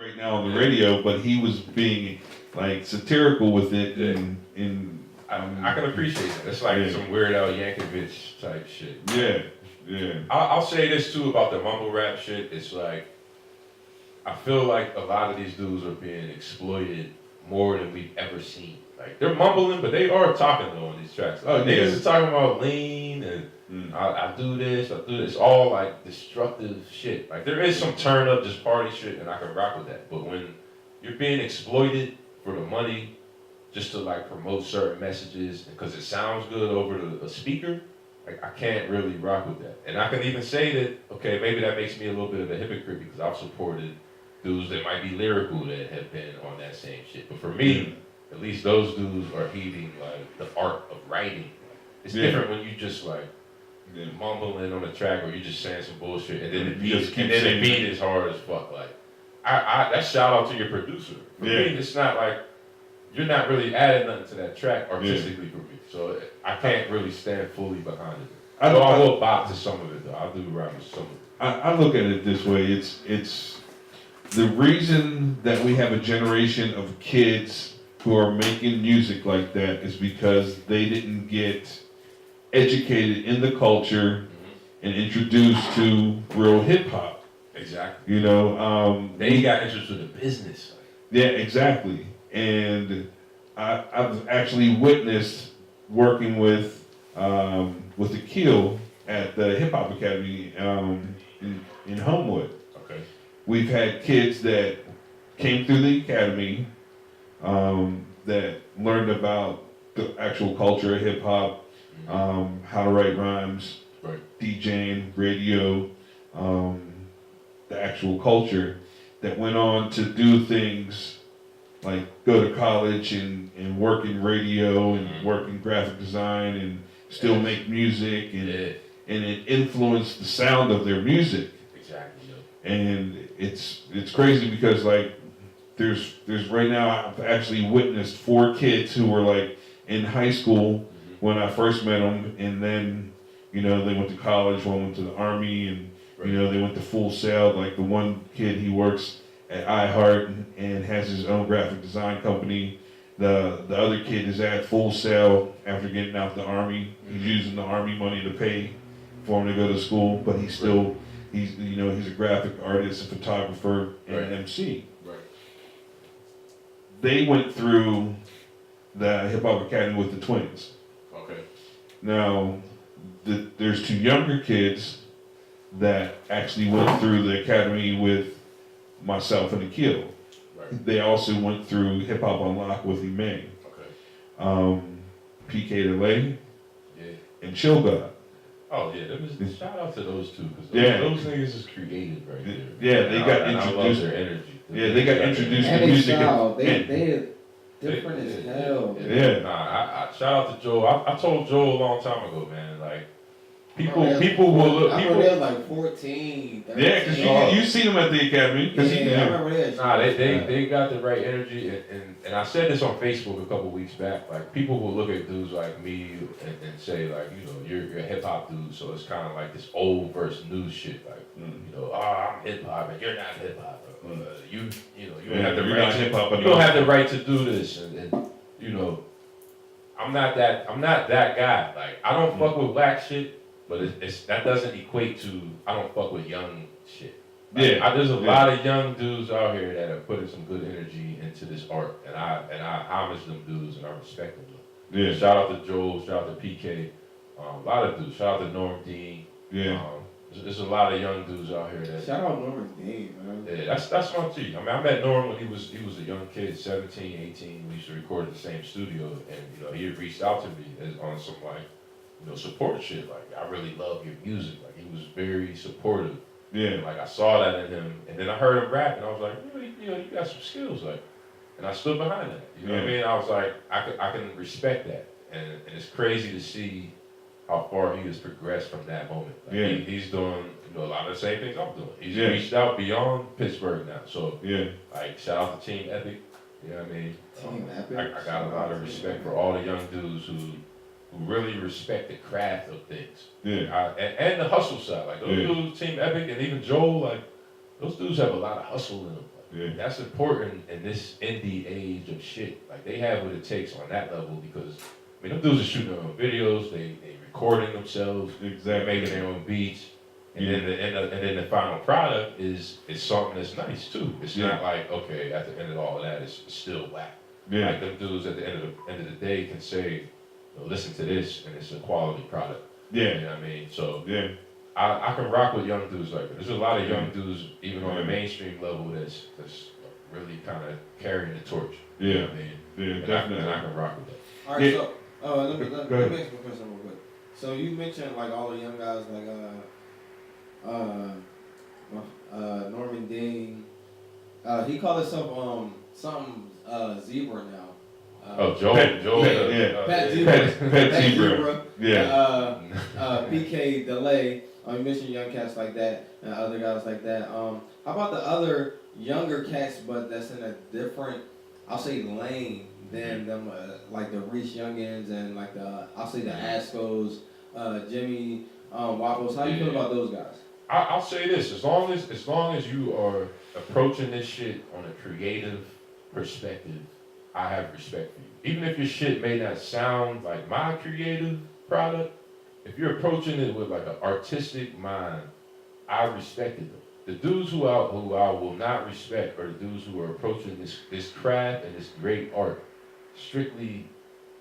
right now on the radio, but he was being like satirical with it, and I can appreciate that. It's like some Weird Al Yankovic type shit. Yeah, yeah. I'll say this too about the mumble rap shit. It's like I feel like a lot of these dudes are being exploited more than we've ever seen. Like they're mumbling, but they are talking though on these tracks. Like, niggas is talking about lean and I do this, I do this. It's all like destructive shit. Like there is some turn up, just party shit, and I can rock with that. But when you're being exploited for the money, just to like promote certain messages because it sounds good over a speaker, like I can't really rock with that. And I can even say that, okay, maybe that makes me a little bit of a hypocrite because I've supported dudes that might be lyrical that have been on that same shit. But for me, at least those dudes are heeding like the art of writing. It's different when you just like mumbling on the track or you just saying some bullshit and then the beat is hard as fuck. Like that shout out to your producer. For me, it's not like you're not really adding nothing to that track artistically for me. So I can't really stand fully behind it. I will bop to some of it though. I'll do rap with some of it. I look at it this way. It's the reason that we have a generation of kids who are making music like that is because they didn't get educated in the culture and introduced to real hip hop. Exactly. You know, they got interested in business. Yeah, exactly. And I've actually witnessed working with Akil at the Hip Hop Academy in Homewood. Okay. We've had kids that came through the academy that learned about the actual culture of hip hop, how to write rhymes, DJing, radio, the actual culture, that went on to do things like go to college and work in radio and work in graphic design and still make music and it influenced the sound of their music. Exactly. And it's crazy because like there's right now I've actually witnessed 4 kids who were like in high school when I first met them, and then you know they went to college, one went to the army, and you know they went to Full Sail. Like the one kid, he works at iHeart and has his own graphic design company. The other kid is at Full Sail after getting out the army. He's using the army money to pay for him to go to school, but he's still he's a graphic artist, a photographer, and an MC. Right. They went through the Hip Hop Academy with the twins. Okay. Now, there's 2 younger kids that actually went through the academy with myself and Akil. Right. They also went through Hip Hop Unlocked with Ime. Okay. PK Delay. And Chill God. Oh yeah, shout out to those 2 because those niggas is creative right there. Yeah, they got introduced. I love their energy. They got introduced to music. They different as hell. Yeah. Nah, shout out to Joe. I told Joe a long time ago, man. Like people will look. I remember they was like 14. 13. Yeah, because you seen them at the academy. I remember that. Nah, they got the right energy, and I said this on Facebook a couple weeks back. Like people will look at dudes like me and say like, you're a hip hop dude, so it's kind of like this old versus new shit. Like I'm hip hop and you're not hip hop. You don't have the right to hip hop. You don't have the right to do this, and I'm not that guy. Like I don't fuck with black shit. But that doesn't equate to I don't fuck with young shit. Like, there's a lot of young dudes out here that are putting some good energy into this art, and I homage them dudes and I respect them. Yeah. Shout out to Joel, shout out to PK, a lot of dudes. Shout out to Norm Dean. Yeah. There's a lot of young dudes out here that. Shout out Norm Dean, man. Yeah, that's my G. I mean, I met Norm when he was a young kid, 17, 18. We used to record at the same studio, and he had reached out to me on some like. Support shit. Like, I really love your music. Like, he was very supportive. Yeah. And, like, I saw that in him. And then I heard him rap, and I was like, you got some skills. Like, and I stood behind that. You know what I mean? I was like, I can respect that. And it's crazy to see how far he has progressed from that moment. Like, he's doing, a lot of the same things I'm doing. He's reached out beyond Pittsburgh now. So, like, shout out to Team Epic. You know what I mean? Team Epic. I got a lot of respect for all the young dudes who really respect the craft of things. Yeah. And the hustle side. Like those dudes, Team Epic and even Joel, like those dudes have a lot of hustle in them. Like, Yeah. That's important in this indie age of shit. Like they have what it takes on that level because I mean them dudes are shooting their own videos, they recording themselves, they're Exactly. making their own beats, and Yeah. then the final product is something that's nice too. It's Yeah. not like okay at the end of all of that it's still whack. Yeah. Like them dudes at the end of the day can say, listen to this and it's a quality product. Yeah. You know what I mean? So Yeah. I can rock with young dudes like that. There's a lot of young dudes, even on the Yeah. mainstream level, that's really kind of carrying the torch. Yeah. You know what I mean? Yeah. And Definitely. I can rock with that. All right, Yeah. so let me Go ask ahead. you a question real quick. So you mentioned like all the young guys like Norman Dean. He called himself something Zebra now. Joel, yeah. Pat Zebra. Pat Zebra. Yeah. PK Delay. You mentioned young cats like that and other guys like that. How about the other younger cats, but that's in a different, I'll say, lane than them, like the Reese Youngins and like I'll say the Ascos, Jimmy Wapples. How you feel about those guys? I'll say this: as long as you are approaching this shit on a creative perspective, I have respect for you. Even if your shit may not sound like my creative product, if you're approaching it with like an artistic mind, I respect it. The dudes who I will not respect are the dudes who are approaching this craft and this great art strictly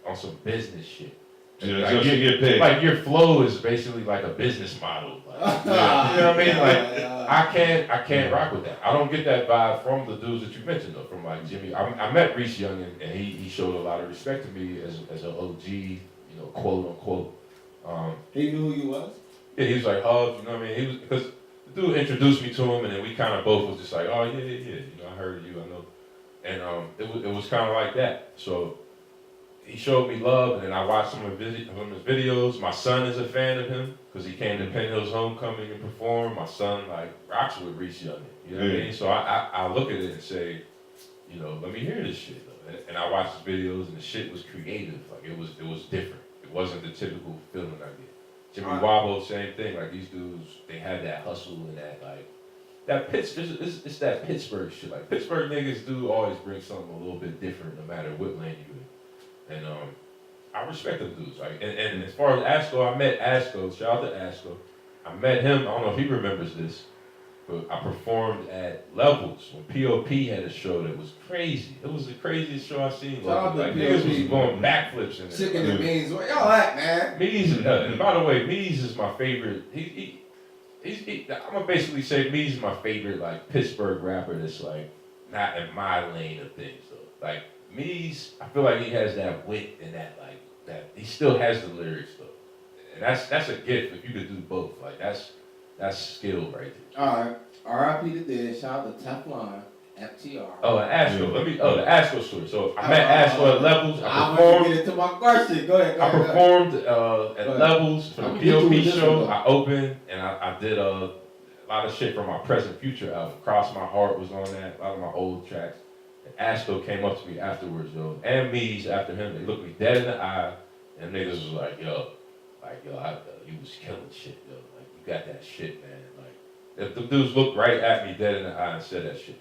on some business shit. Yeah, Like, just to get paid. like your flow is basically like a business model. Like, you know what I mean? Like I can't rock with that. I don't get that vibe from the dudes that you mentioned though. From like Jimmy, I met Reese Young and he showed a lot of respect to me as an OG, quote unquote. He knew who you was? Yeah, he was like hugs, you know what I mean? He was because the dude introduced me to him and then we kind of both was just like, oh yeah, I heard of you, I know. And it was kind of like that. So he showed me love, and then I watched some of his videos. My son is a fan of him because he came to Penn Hills Homecoming and performed. My son like rocks with Reese Young, you know what I mean? So I look at it and say, let me hear this shit. And I watched his videos, and the shit was creative. Like it was different. It wasn't the typical feeling I get. Jimmy Wobble, same thing. Like these dudes, they had that hustle and that like that it's that Pittsburgh shit. Like Pittsburgh niggas do always bring something a little bit different, no matter what lane you in. And I respect them dudes. Like, and as far as Asco, I met Asco. Shout out to Asco. I met him. I don't know if he remembers this, but I performed at Levels when POP had a show that was crazy. It was the craziest show I've seen. Shout out to Like POP. niggas was going backflips in there. Chicken and beans. Where y'all at, man? Mees, and by the way, Mees is my favorite. I'm gonna basically say Mees is my favorite like Pittsburgh rapper. That's like not in my lane of things though. Like Mees, I feel like he has that wit and that he still has the lyrics though, and that's a gift if you could do both. Like that's skill right there. All right. R.I.P. to Dead. Shout out to Teflon, FTR. Oh, and Asco. The Asco story. So I met Asco at Levels. I want to get into my question. Go ahead. I performed at Levels for the POP show. One. I opened and I did a lot of shit from my Present Future album. Cross My Heart was on that. A lot of my old tracks. And Asco came up to me afterwards, yo, and Mees after him. They looked me dead in the eye, and niggas was like, yo, you was killing shit, yo. Like you got that shit, man. Like the dudes looked right at me dead in the eye and said that shit.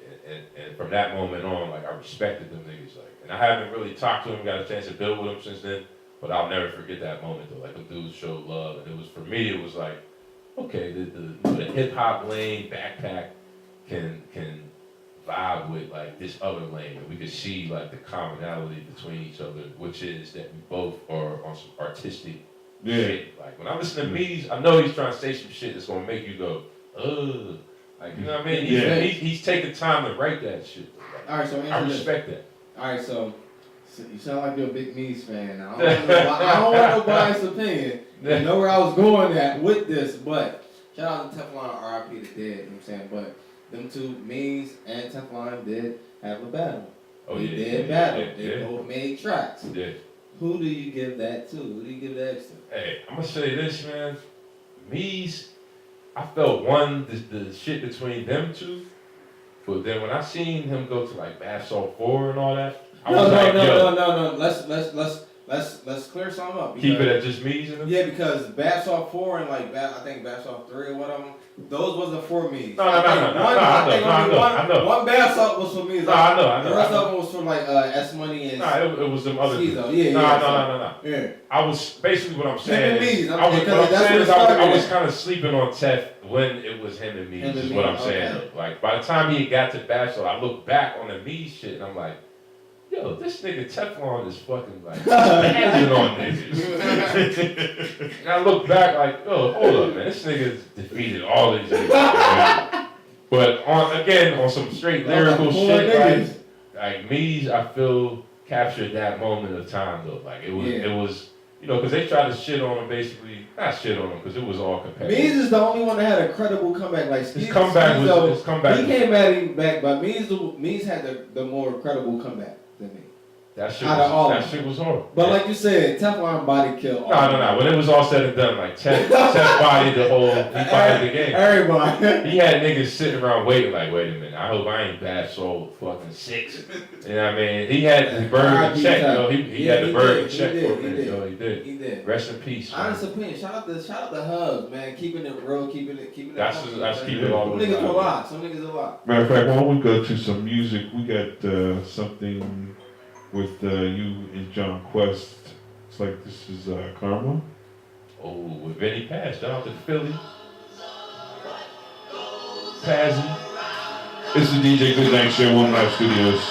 And from that moment on, like I respected them niggas. Like, and I haven't really talked to them, got a chance to build with them since then. But I'll never forget that moment though. Like the dudes showed love, and it was for me. It was like, okay, the hip hop lane backpack can vibe with like this other lane, and we could see like the commonality between each other, which is that we both are on some artistic shit. Like when I listen to Mees, I know he's trying to say some shit that's gonna make you go, ugh. Like, you know what I mean? He's taking time to write that shit. Like, all right, so I respect that. All right, so you sound like you're a big Mees fan. I don't want no biased opinion. You know where I was going at with this, but shout out to Teflon, R.I.P. to Dead. You know what I'm saying? But them two, Mees and Teflon, did have a battle. They did battle. They both made tracks. Yeah. Who do you give that to? Who do you give that to? Hey, I'm gonna say this, man. Mees, I felt the shit between them two, but then when I seen him go to like Bath Salt 4 and all that, I was No. Let's let's clear some up. Keep it at just me's in them? Yeah, because Bath Soft 4 and like I think Bath Soft 3 or one of them, those wasn't for me. No. One Bath Soft was for me. No, I know. The rest of them was for like S Money and. Nah, it was them other Skeezo. dudes. No. Yeah. I was basically what I'm saying. Him and I me. was kind of sleeping on Tef when it was him and me. Is what I'm saying. Okay. Like by the time he got to Bachelor, I look back on the me shit and I'm like, yo, this nigga Teflon is fucking like spazzing on niggas. And I look back like, oh, hold up, man, this nigga's defeated all these niggas. But on some straight lyrical shit, like me's, I feel captured that moment of time though. Like it was, you know, because they tried to shit on him basically, not shit on him because it was all competitive. Me's is the only one that had a credible comeback. Like his comeback was he came at him back, but Me's had the more credible comeback than me. That shit was hard. But like you said, Teflon body kill. No. When it was all said and done, like Tef bodied the game. Everybody. He had niggas sitting around waiting, like, wait a minute, I hope I ain't Bath Soul fucking 6. You know what I mean? He had the bird in check, yo. He had the bird in check for a minute, yo. He did. Rest in peace. Honest opinion. Shout out the Hubs, man. Keeping it real, keeping it. That's keeping it all the way. Some niggas a lot. Matter of fact, why don't we go to some music? We got something with you and John Quest. It's like this is Karma. Oh, with Vinny Paz. Shout out to Philly. Pazzy. It's the DJ Goodnight Show, One Life Studios.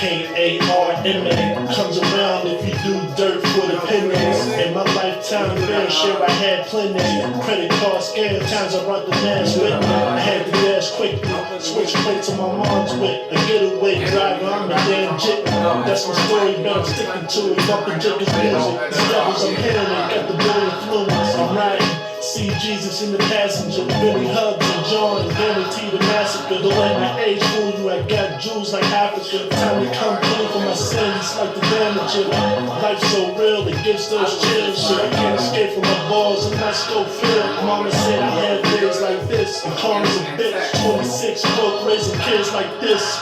K-A-R-M-A comes around if you do dirt for the pennies. In my lifetime, fair share I had plenty. Credit card scam times I brought the mask with me. I had to dash quickly, switch plates on my mom's whip. A getaway driver, I'm a damn jit. That's my story, but I'm sticking to it. Fucking Jacob's music. The levels I'm hitting, got the boy influence. I'm riding. See Jesus in the passenger, Billy Hubs and John, guarantee the massacre. Don't let my age fool you, I got jewels like Africa. Time to come clean for my sins, like the damager. Life's so real, it gives those chills. Shit, I can't escape from my balls, I'm not Schofield. Mama said I had days like this, and karma's a bitch. 26, broke, raising kids like this.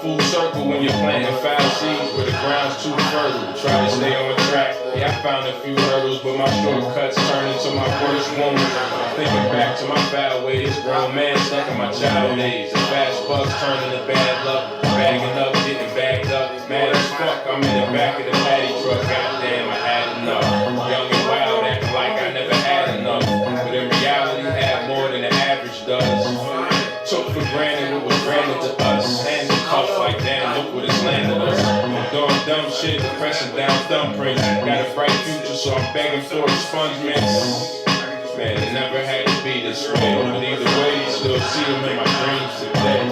Full circle when you're planting foul seeds where the ground's too fertile. Try to stay on track. Yeah, I found a few hurdles, but my shortcuts turn into my worst moments. Thinking back to my foul ways, grown man stuck in my child days. The fast bucks turn into bad luck. Bagging up, getting bagged up. Mad as fuck, I'm in the back of the paddy truck. Goddamn, I had enough. Young and wild, acting like I never had enough. But in reality, had more than the average does. Took for granted what was granted to us. Hands are cuffed like damn, look what it's landed us. I'm doing dumb shit, pressing down thumbprints. Got a bright future, so I'm begging for expungements. Man, it never had to be this way. But either way, still see them in my dreams today.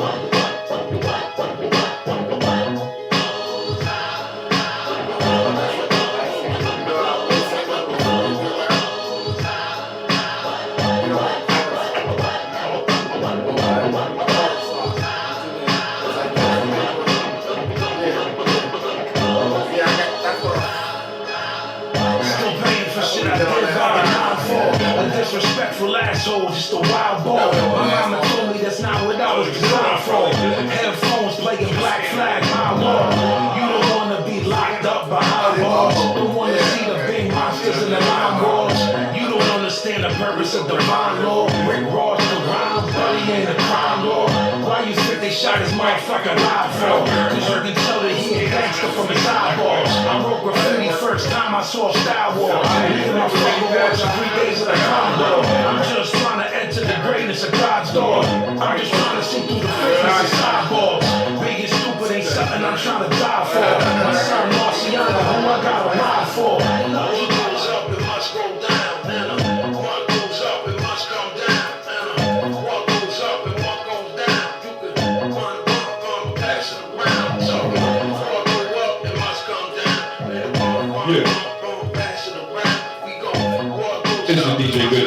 Disrespectful asshole, just a wild ball. My mama told me that's not what I was designed for. Headphones playing Black Flag, my wall. You don't wanna be locked up behind bars. Don't wanna see the big monsters in the line walls. You don't understand the purpose of divine law. Rick Ross, the rhyme, buddy ain't a crime law. Why you think they shot his motherfucker live for? Cause you can tell that he ain't gangster from his eyeballs. I wrote graffiti first time I saw Star Wars. Leaving my fucking watch 3 days of the condor. I'm just trying to enter the greatness of God's door. I'm just trying to see through the face of society.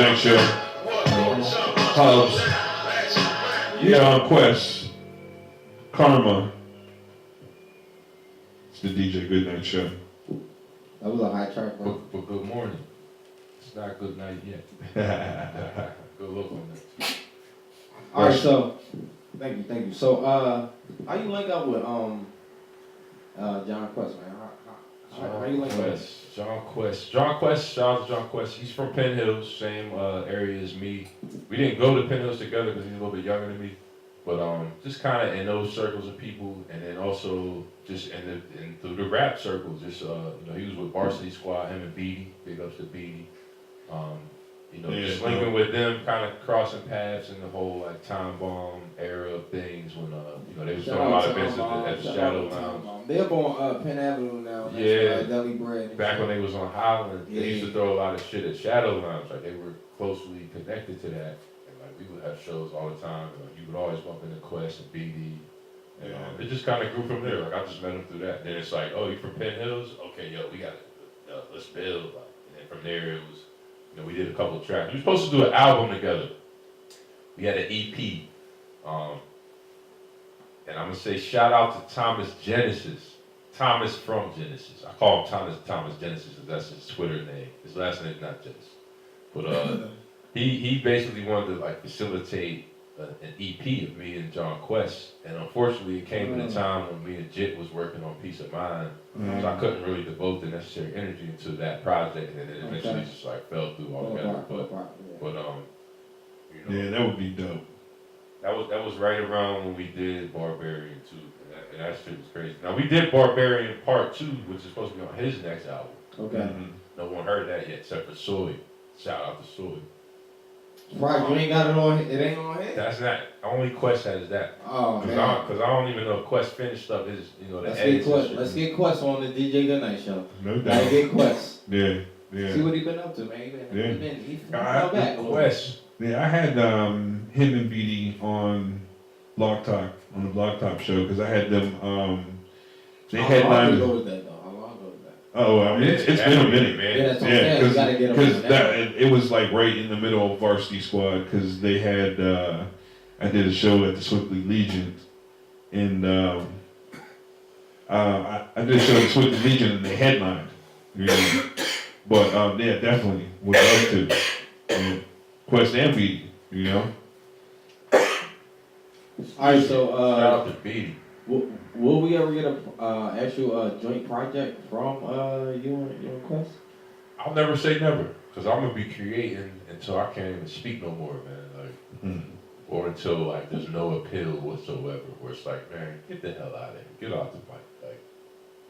Goodnight Show. Hubs. Yeah, Quest. Karma. It's the DJ Goodnight Show. That was a high chart, bro. But good morning. It's not good night yet. Good look on that. All right, so thank you. So, how you link up with John Quest, man? How you link up? John Quest. Shout out to John Quest. He's from Penn Hills, same area as me. We didn't go to Penn Hills together because he's a little bit younger than me. But just kind of in those circles of people, and then also just in through the rap circles, just he was with Varsity Squad, him and Beatty, big ups to Beatty. Just linking with them, kind of crossing paths in the whole like Time Bomb era of things when they was doing a lot of events at the Shadow Lounge. They're up on Penn Avenue now. Yeah, Deli Bread. Back when they was on Highland, they used to throw a lot of shit at Shadow Lounge. Like they were closely connected to that. We would have shows all the time. You would always bump into Quest and BD. And it just kind of grew from there. Like I just met him through that. Then it's like, oh, you from Penn Hills? Okay, we got to let's build. And then from there it was, we did a couple of tracks. We were supposed to do an album together. We had an EP. And I'm gonna say shout out to Thomas Genesis. Thomas from Genesis. I call him Thomas Genesis because that's his Twitter name. His last name is not Genesis. But He basically wanted to like facilitate an EP of me and John Quest, and unfortunately it came at a time when me and Jit was working on Peace of Mind, so I couldn't really devote the necessary energy into that project, and it eventually just like fell through altogether. Yeah, that would be dope. That was right around when we did Barbarian 2, and that shit was crazy. Now we did Barbarian Part 2, which is supposed to be on his next album. Okay. Mm-hmm. No one heard that yet except for Soy. Shout out to Soy. Right, you ain't got it on. It ain't on here. That's not only Quest has that. Oh man. Because I don't even know if Quest finished up his the Let's get Quest on the DJ Goodnight Show. No doubt. Gotta get Quest. Yeah. See what he been up to, man. He fell back. Quest. Yeah, I had him and BD on Block Talk on the Block Talk show because I had them. They headlined. How long ago was that though? How long ago was that? Oh, I mean, it's been a minute, man. Yeah, that's what I'm saying. You gotta get him on that. It was like right in the middle of Varsity Squad because they had. I did a show at the Swiftly Legion, and I did a show at the Swiftly Legion, and they headlined. But yeah, definitely would love to. Quest and BD, Alright, so Shout out to Beatty. will we ever get a actual joint project from you and Quest? I'll never say never, because I'm gonna be creating until I can't even speak no more, man. Or until like there's no appeal whatsoever, where it's like, man, get the hell out of here, get off the mic. Like,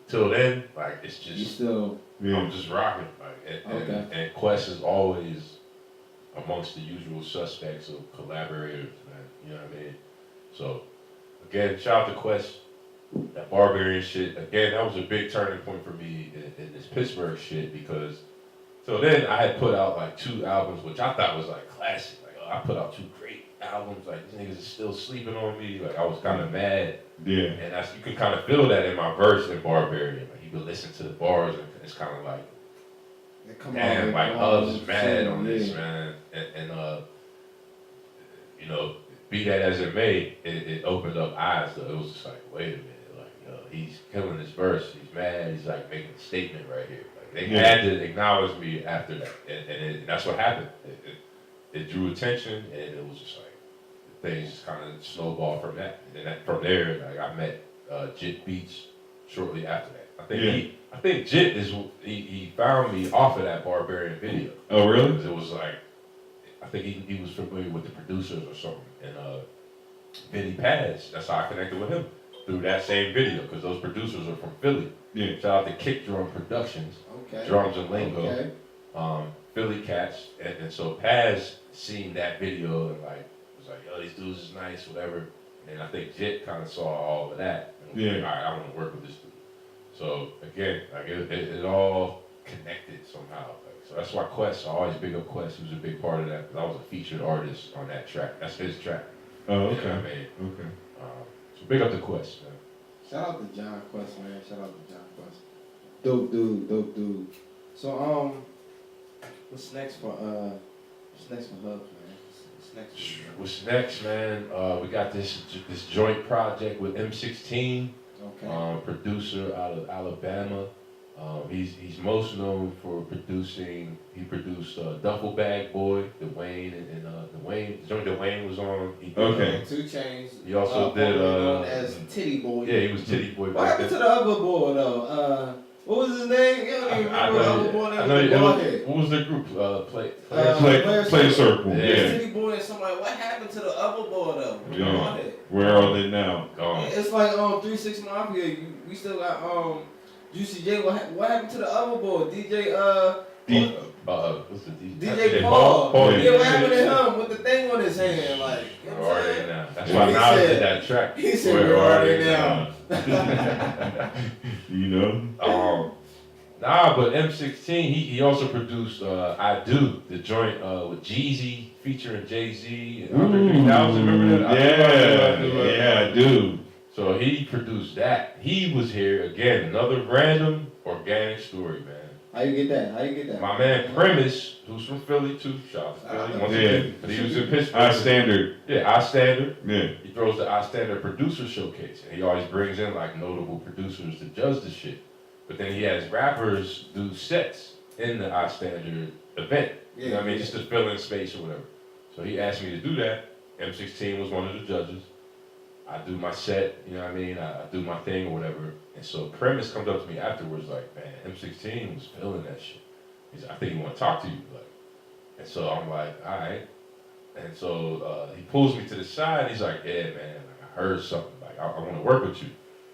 till then, like it's just You still? I'm just rocking, like, and Quest is always amongst the usual suspects of collaborators, man. You know what I mean? So, again, shout out to Quest. That Barbarian shit, again, that was a big turning point for me in this Pittsburgh shit because, so then I had put out like 2 albums, which I thought was like classic. Like, I put out 2 great albums, like these niggas are still sleeping on me. Like, I was kind of mad. Yeah. And you can kind of feel that in my verse in Barbarian. Like, you can listen to the bars and it's kind of like, damn, like Hubs is mad on this, man. And be that as it may, it opened up eyes. So it was just like, wait a minute, like, he's killing his verse. He's mad. He's like making a statement right here. Like they had to acknowledge me after that, and that's what happened. It drew attention, and it was just like things just kind of snowballed from that. And then from there, like I met Jit Beats shortly after that. I think Jit he found me off of that Barbarian video. Oh really? Because it was like, I think he was familiar with the producers or something, and Vinny Paz. That's how I connected with him through that same video because those producers are from Philly. Yeah. Shout out to Kick Drum Productions, Drums and Lingo, Philly cats, and so Paz seen that video and like was like, yo, these dudes is nice, whatever. And I think Jit kind of saw all of that. And was like, all right, I want to work with this dude. So again, like it all connected somehow. Like, so that's why Quest, I always big up Quest. He was a big part of that because I was a featured artist on that track. That's his track. Oh, okay. You know what I mean? Okay. So big up to Quest, man. Shout out to John Quest, man. Shout out to John Quest. Dope dude. So what's next for What's next for Hubs, man? What's next for you? What's next, man? We got this joint project with M16, Okay. producer out of Alabama. He's most known for producing. He produced Duffel Bag Boy, Dwayne, and Dwayne. The joint that Wayne was on. He did, Okay. 2 Chainz. He also did. Known as Titty Boy. Yeah, he was Titty Boy. What happened to the other boy though? What was his name? You don't even remember the other boy I name know. with the bald head. What was the group? Play circle. Yeah. Yeah. Titty Boy and somebody. What happened to the other boy though? With the Yeah. bald head? Where are they now? Gone. It's like 3 6 Mafia. We still got Juicy J. What happened to the other boy? DJ What's the DJ Paul. Paul. Yeah, what happened to him with the thing on his hand? Like, you know what I'm Already saying? now. That's why Nas did that track. He said we're already now. You know? Nah, but M16, he also produced I Do, the joint with Jeezy featuring Jay-Z and Andre 3000. Remember that? Yeah, I do. So he produced that. He was here again, another random organic story, man. How you get that? My man Premise, who's from Philly too, shout out to Philly. Once again, but he was in Pittsburgh. High standard. Yeah, I Standard. Yeah. He throws the I Standard producer showcase, and he always brings in like notable producers to judge the shit. But then he has rappers do sets in the I Standard event. You know what I mean? Just to fill in space or whatever. So he asked me to do that. M16 was one of the judges. I do my set, you know what I mean? I do my thing or whatever. And so Premise comes up to me afterwards like, man, M16 was feeling that shit. He's like, I think he want to talk to you. Like, and so I'm like, all right. And so he pulls me to the side. He's like, yeah, man, like, I heard something. Like, I want to work with you.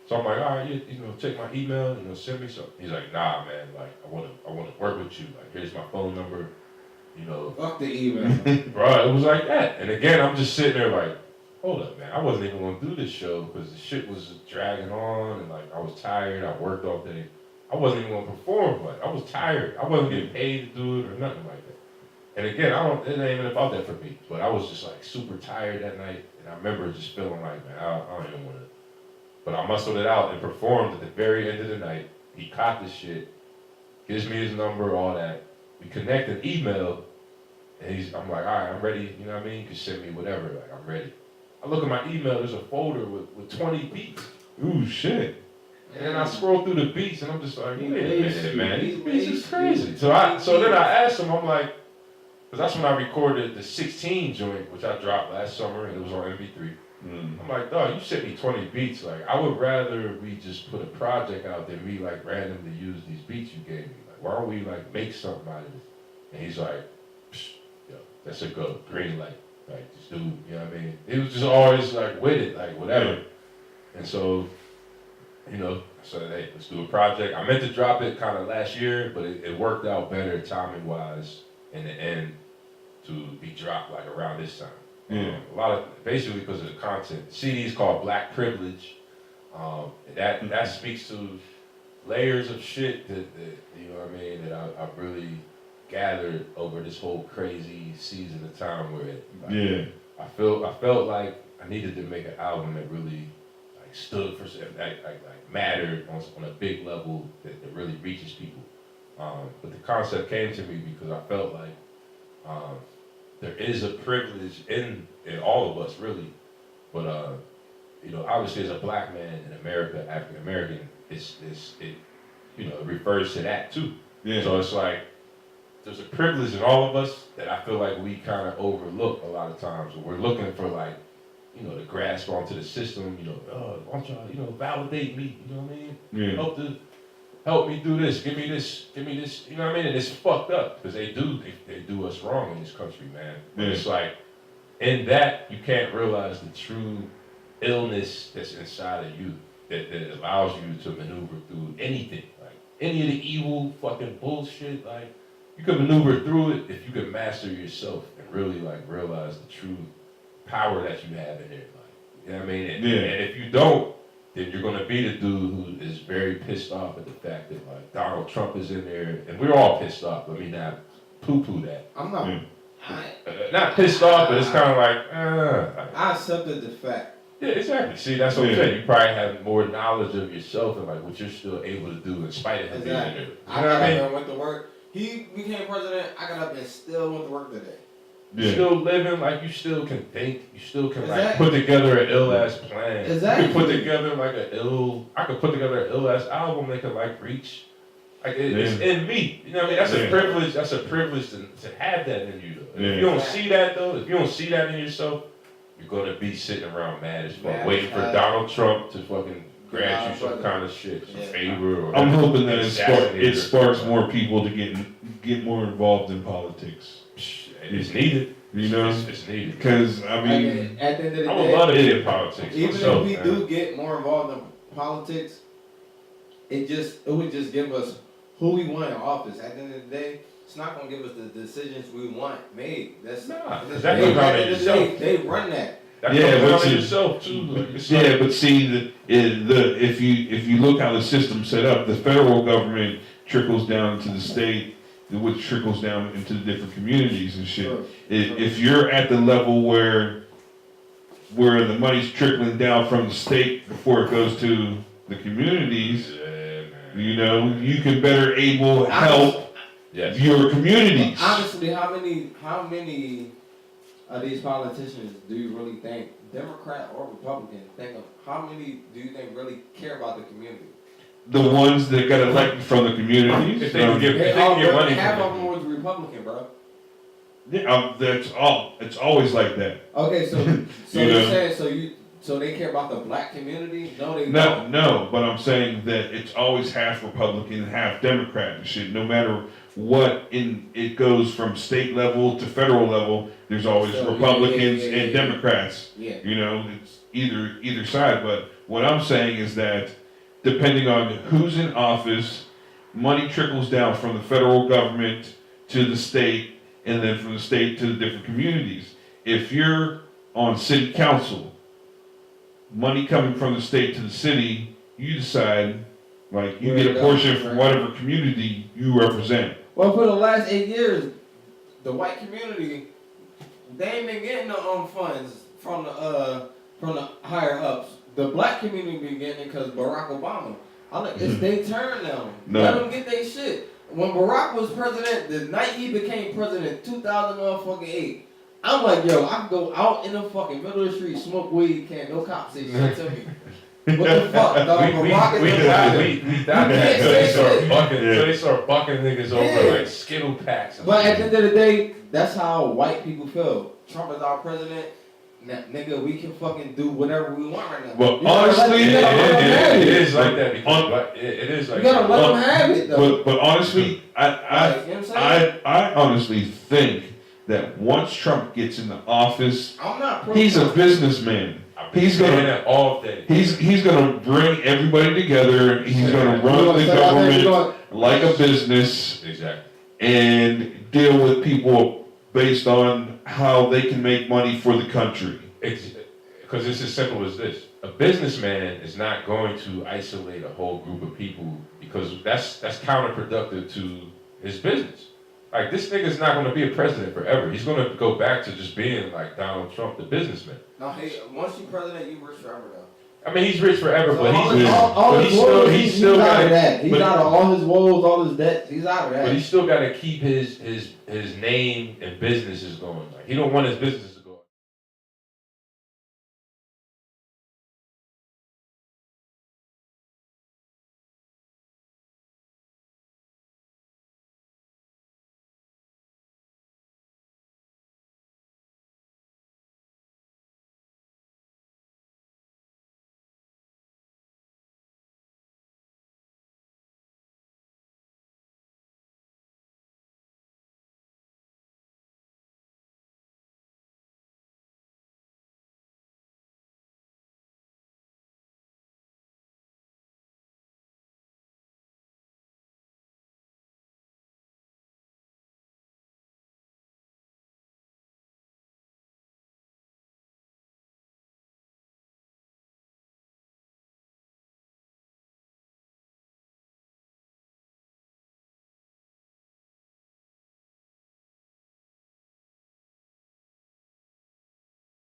So I'm like, all right, you know, check my email, you know, send me something. He's like, nah, man, like, I want to work with you. Like, here's my phone number, you know. Fuck the email. Bro, it was like that. And again, I'm just sitting there like, hold up, man. I wasn't even going to do this show because the shit was dragging on and like I was tired. I worked all day. I wasn't even going to perform. Like, I was tired. I wasn't getting paid to do it or nothing like that. And again, it ain't even about that for me. But I was just like super tired that night. And I remember just feeling like, man, I don't even want to. But I muscled it out and performed at the very end of the night. He caught this shit, gives me his number, all that. We connect an email, and I'm like, all right, I'm ready. You know what I mean? You can send me whatever. Like, I'm ready. I look at my email, there's a folder with 20 beats. Ooh, shit. And then I scroll through the beats, and I'm just like, wait a minute, man, these beats is crazy. So then I asked him, I'm like, because that's when I recorded the 16 joint, which I dropped last summer, and it was on MP3. I'm like, dog, you sent me 20 beats. Like, I would rather we just put a project out than me, like, randomly use these beats you gave me. Like, why don't we, like, make something out of this? And he's like, yo, that's a go, green light. Like, this dude, you know what I mean? He was just always, like, with it, like, whatever. Yeah. And so, you know, I said, hey, let's do a project. I meant to drop it kind of last year, but it worked out better timing-wise in the end to be dropped, like, around this time. A lot of, basically because of the content. The CD is called Black Privilege. That speaks to layers of shit that you know what I mean, that I've really gathered over this whole crazy season of time where I felt like I needed to make an album that really like stood for like mattered on a big level that really reaches people. But the concept came to me because I felt like there is a privilege in all of us, really. But, you know, obviously as a black man in America, African American, it refers to that too. Yeah. So it's like, there's a privilege in all of us that I feel like we kind of overlook a lot of times. We're looking for like, you know, to grasp onto the system, you know, why don't y'all, you know, validate me, you know what I mean? Yeah. Help me do this, give me this, you know what I mean? And it's fucked up because they do us wrong in this country, man. But it's like, in that, you can't realize the true illness that's inside of you that allows you to maneuver through anything. Like, any of the evil fucking bullshit, like, you can maneuver through it if you can master yourself and really, like, realize the true power that you have in there. Like, you know what I mean? And if you don't, then you're going to be the dude who is very pissed off at the fact that, like, Donald Trump is in there. And we're all pissed off. Let me not poo-poo that. I'm not. Not pissed off, but it's kind of like, I accepted the fact. Yeah, exactly. See, that's what I'm saying. You probably have more knowledge of yourself and, like, what you're still able to do in spite of him being in there. You know what I mean? I went to work. He became president. I got up and still went to work today. You're still living, like, you still can think, you still can, like, Exactly. put together an ill-ass plan. Exactly. You can put together, like, I could put together an ill-ass album that could, like, reach. Like, it's in me. You know what I mean? That's a privilege. That's a privilege to have that in you, though. If you don't see that, though, if you don't see that in yourself, you're going to be sitting around mad as fuck, waiting for Donald Trump to fucking grant you some kind of shit, some favor. Or I'm hoping that it sparks more people to get more involved in politics. It's needed. You know? It's needed. Because, I mean, at the end of the day, I would love to be in politics. Even myself, if we do get more involved in politics, it would just give us who we want in office. At the end of the day, it's not gonna give us the decisions we want made. That's they run that. That's but yourself too. Like, but see, if you look how the system's set up, the federal government trickles down to the state, which trickles down into the different communities and shit. Sure. If you're at the level where the money's trickling down from the state before it goes to the communities, you know, you can better help your communities. Honestly, how many of these politicians do you really think, Democrat or Republican, how many do you think really care about the community? The ones that got elected from the communities. If they can get money, half of them was Republican, bro. Yeah, that's all. It's always like that. Okay, so you're saying so they care about the black community? No, they don't. No, but I'm saying that it's always half Republican, half Democrat and shit. No matter what, it goes from state level to federal level. There's always Republicans and Democrats. Yeah. You know, it's either side. But what I'm saying is that depending on who's in office, money trickles down from the federal government to the state, and then from the state to the different communities. If you're on city council, money coming from the state to the city, you decide, like, you get a portion from whatever community you represent. Well, for the last 8 years, the white community, they ain't been getting the funds from the higher ups. The black community been getting it because Barack Obama. It's their turn now. No. Let them get their shit. When Barack was president, the night he became president, 2008, I'm like, yo, I can go out in the fucking middle of the street, smoke weed, can't no cops say shit to me. What the fuck, dog? Barack is we done that. So they start bucking niggas over like Skittle packs. But at the end of the day, that's how white people feel. Trump is our president. Now, nigga, we can fucking do whatever we want right now. Well, honestly, it is like that because it is like you gotta let them have it though. But honestly, I honestly think that once Trump gets into office, he's a businessman. He's gonna all day. He's gonna bring everybody together. He's gonna run the government like a business, and deal with people based on how they can make money for the country. Because it's as simple as this. A businessman is not going to isolate a whole group of people because that's counterproductive to his business. Like, this nigga's not going to be a president forever. He's going to go back to just being like Donald Trump, the businessman. No, hey, once you're president, you rich forever though. I mean, he's rich forever, So but he's still out of that. He's out of all his woes, all his debts. He's out of that. But he's still got to keep his name and businesses going. Like, he don't want his business